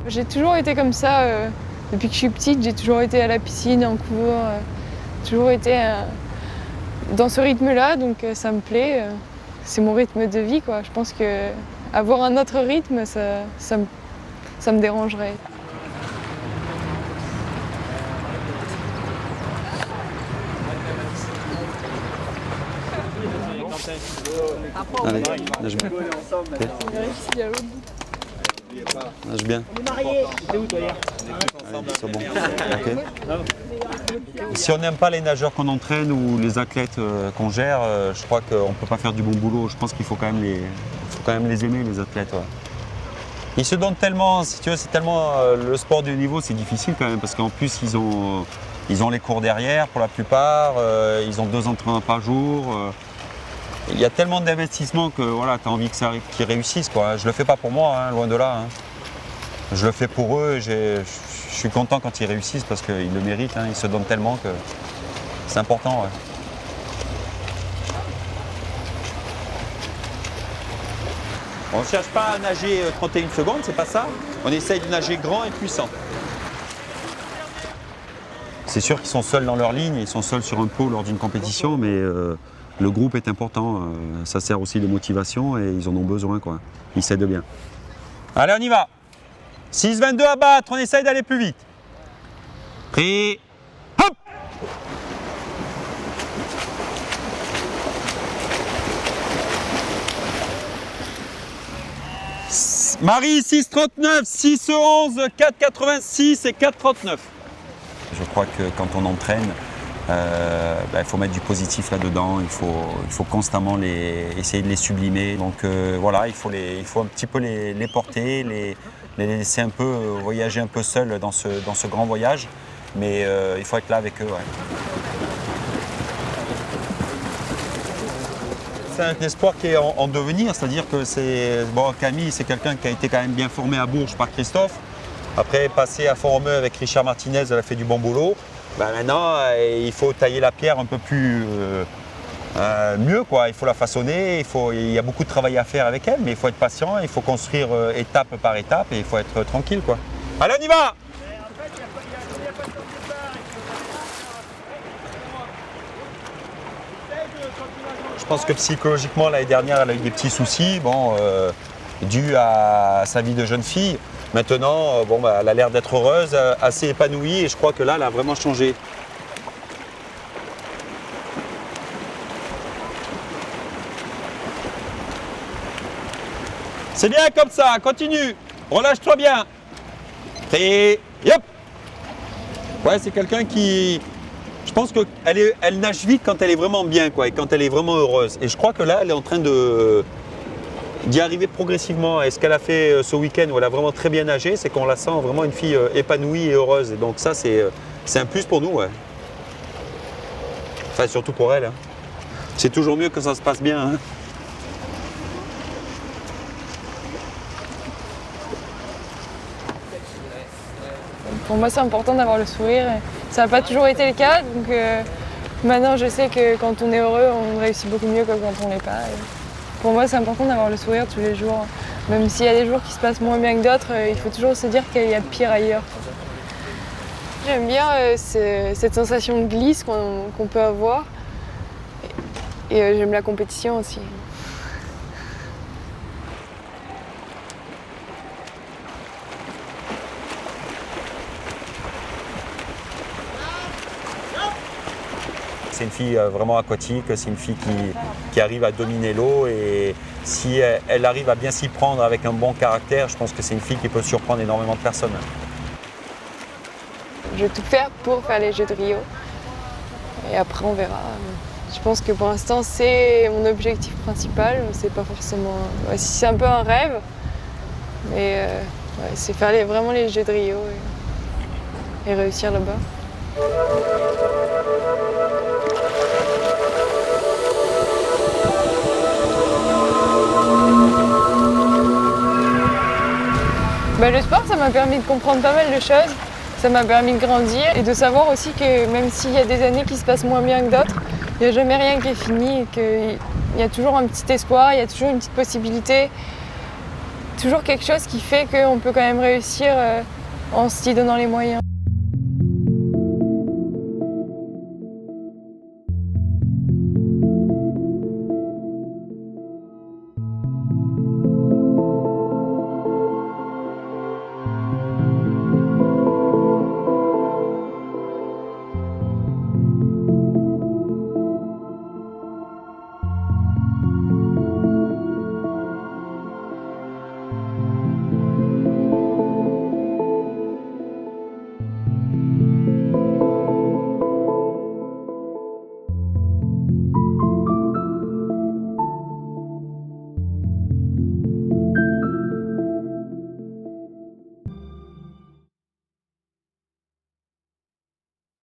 J'ai toujours été comme ça. Depuis que je suis petite, j'ai toujours été à la piscine, en cours. Toujours été dans ce rythme-là, donc ça me plaît. C'est mon rythme de vie, quoi. Je pense qu'avoir un autre rythme, ça me dérangerait. Allez, nage bien. Okay. Nage bien. Allez, c'est bon. Okay. Si on n'aime pas les nageurs qu'on entraîne ou les athlètes qu'on gère, je crois qu'on ne peut pas faire du bon boulot. Je pense qu'il faut quand même les aimer, les athlètes. Ouais. Ils se donnent tellement, si tu veux, c'est tellement le sport de haut niveau, c'est difficile quand même parce qu'en plus ils ont les cours derrière pour la plupart, ils ont 2 entraînements par jour. Il y a tellement d'investissements que voilà, tu as envie qu'ils réussissent, quoi. Je le fais pas pour moi, hein, loin de là. Hein. Je le fais pour eux. Je suis content quand ils réussissent parce qu'ils le méritent. Hein. Ils se donnent tellement que c'est important. Ouais. On ne cherche pas à nager 31 secondes, c'est pas ça. On essaye de nager grand et puissant. C'est sûr qu'ils sont seuls dans leur ligne, ils sont seuls sur un pot lors d'une compétition, mais le groupe est important. Ça sert aussi de motivation et ils en ont besoin, quoi. Ils s'aident bien. Allez, on y va. 6,22 à battre, on essaye d'aller plus vite. Prêt. Hop. Marie, 6,39, 6,11, 4,86 et 4,39. Je crois que quand on entraîne, il faut mettre du positif là-dedans, il faut constamment essayer de les sublimer. Donc voilà, il faut un petit peu les porter, les laisser un peu voyager un peu seuls dans ce grand voyage. Mais il faut être là avec eux. Ouais. C'est un espoir qui est en devenir, c'est-à-dire que Camille, c'est quelqu'un qui a été quand même bien formé à Bourges par Christophe. Après, passer à Font-Romeu avec Richard Martinez, elle a fait du bon boulot. Maintenant, il faut tailler la pierre un peu plus mieux, quoi. Il faut la façonner, il y a beaucoup de travail à faire avec elle, mais il faut être patient, il faut construire étape par étape et il faut être tranquille, quoi. Allez, on y va! Je pense que psychologiquement, l'année dernière, elle a eu des petits soucis, dus à sa vie de jeune fille. Maintenant, elle a l'air d'être heureuse, assez épanouie, et je crois que là, elle a vraiment changé. C'est bien comme ça, continue, relâche-toi bien. Et hop. Ouais, c'est quelqu'un qui... Je pense qu'elle nage vite quand elle est vraiment bien, quoi, et quand elle est vraiment heureuse. Et je crois que là, elle est en train d'y arriver progressivement. Et ce qu'elle a fait ce week-end où elle a vraiment très bien nagé, c'est qu'on la sent vraiment une fille épanouie et heureuse. Et donc ça, c'est un plus pour nous. Ouais. Enfin, surtout pour elle. Hein. C'est toujours mieux que ça se passe bien. Hein. Pour moi, c'est important d'avoir le sourire. Ça n'a pas toujours été le cas, donc maintenant je sais que quand on est heureux, on réussit beaucoup mieux que quand on ne l'est pas. Et pour moi, c'est important d'avoir le sourire tous les jours. Même s'il y a des jours qui se passent moins bien que d'autres, il faut toujours se dire qu'il y a pire ailleurs. J'aime bien cette sensation de glisse qu'on peut avoir. Et j'aime la compétition aussi. C'est une fille vraiment aquatique, c'est une fille qui arrive à dominer l'eau et si elle arrive à bien s'y prendre avec un bon caractère, je pense que c'est une fille qui peut surprendre énormément de personnes. Je vais tout faire pour faire les Jeux de Rio et après on verra. Je pense que pour l'instant c'est mon objectif principal, c'est pas forcément... Ouais, c'est un peu un rêve, mais c'est faire vraiment les Jeux de Rio et réussir là-bas. Le sport, ça m'a permis de comprendre pas mal de choses, ça m'a permis de grandir et de savoir aussi que même s'il y a des années qui se passent moins bien que d'autres, il n'y a jamais rien qui est fini et qu'il y a toujours un petit espoir, il y a toujours une petite possibilité. toujours quelque chose qui fait qu'on peut quand même réussir en s'y donnant les moyens.